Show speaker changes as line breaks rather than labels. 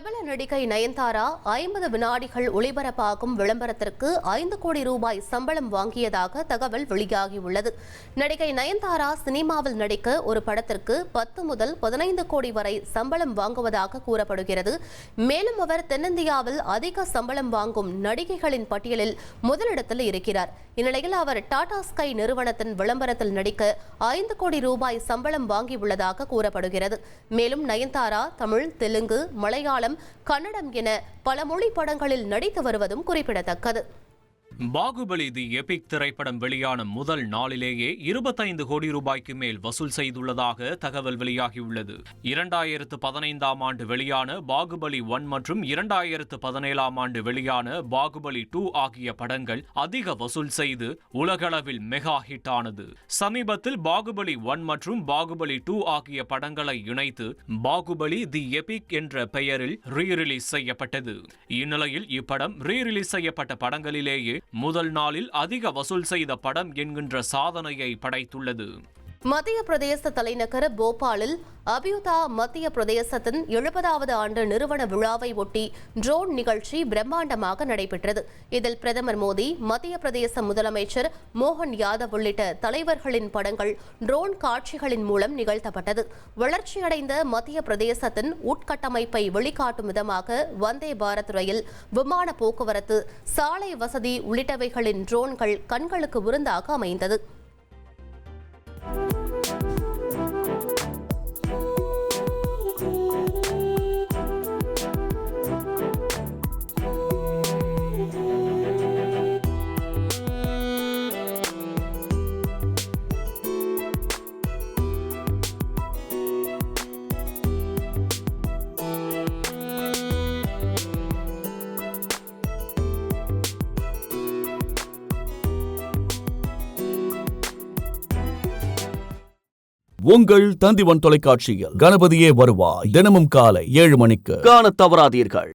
பிரபல நடிகை நயன்தாரா 50 வினாடிகள் ஒளிபரப்பாகும் விளம்பரத்திற்கு 5 கோடி ரூபாய் சம்பளம் வாங்கியதாக தகவல் வெளியாகியுள்ளது. நடிகை நயன்தாரா சினிமாவில் நடிக்க ஒரு படத்திற்கு 10 முதல் 15 கோடி வரை சம்பளம் வாங்குவதாக கூறப்படுகிறது. மேலும் அவர் தென்னிந்தியாவில் அதிக சம்பளம் வாங்கும் நடிகைகளின் பட்டியலில் முதலிடத்தில் இருக்கிறார். இந்நிலையில் அவர் டாடா ஸ்கை நிறுவனத்தின் விளம்பரத்தில் நடிக்க 5 கோடி ரூபாய் சம்பளம் வாங்கியுள்ளதாக கூறப்படுகிறது. மேலும் நயன்தாரா தமிழ், தெலுங்கு, மலையாளம், கன்னடம் என பல மொழி படங்களில் நடித்து வருவதும் குறிப்பிடத்தக்கது.
பாகுபலி தி எபிக் திரைப்படம் வெளியான முதல் நாளிலேயே 25 கோடி ரூபாய்க்கு மேல் வசூல் செய்துள்ளதாக தகவல் வெளியாகியுள்ளது. 2015ஆம் ஆண்டு வெளியான பாகுபலி 1 மற்றும் 2017ஆம் ஆண்டு வெளியான பாகுபலி 2 ஆகிய படங்கள் அதிக வசூல் செய்து உலகளவில் மெகா ஹிட் ஆனது. சமீபத்தில் பாகுபலி 1 மற்றும் பாகுபலி 2 ஆகிய படங்களை இணைத்து பாகுபலி தி எபிக் என்ற பெயரில் ரீ-ரிலீஸ் செய்யப்பட்டது. இந்நிலையில் இப்படம் ரீ-ரிலீஸ் செய்யப்பட்ட படங்களிலேயே முதல் நாளில் அதிக வசூல் செய்த படம் என்கின்ற சாதனையை படைத்துள்ளது.
மத்திய பிரதேச தலைநகர் போபாலில் அபியுதா மத்திய பிரதேசத்தின் 70வது ஆண்டு நிறுவன விழாவை ஒட்டி ட்ரோன் நிகழ்ச்சி பிரம்மாண்டமாக நடைபெற்றது. இதில் பிரதமர் மோடி, மத்திய பிரதேச முதலமைச்சர் மோகன் யாதவ் உள்ளிட்ட தலைவர்களின் படங்கள் ட்ரோன் காட்சிகளின் மூலம் நிகழ்த்தப்பட்டது. வளர்ச்சியடைந்த மத்திய பிரதேசத்தின் உட்கட்டமைப்பை வெளிக்காட்டும் விதமாக வந்தே பாரத் ரயில், விமான போக்குவரத்து, சாலை வசதி உள்ளிட்டவைகளின் ட்ரோன்கள் கண்களுக்கு விருந்தாக அமைந்தது.
உங்கள் தந்திவன் தொலைக்காட்சியில் கணபதியே வருவாய் தினமும் காலை 7 மணிக்கு காணத் தவறாதீர்கள்.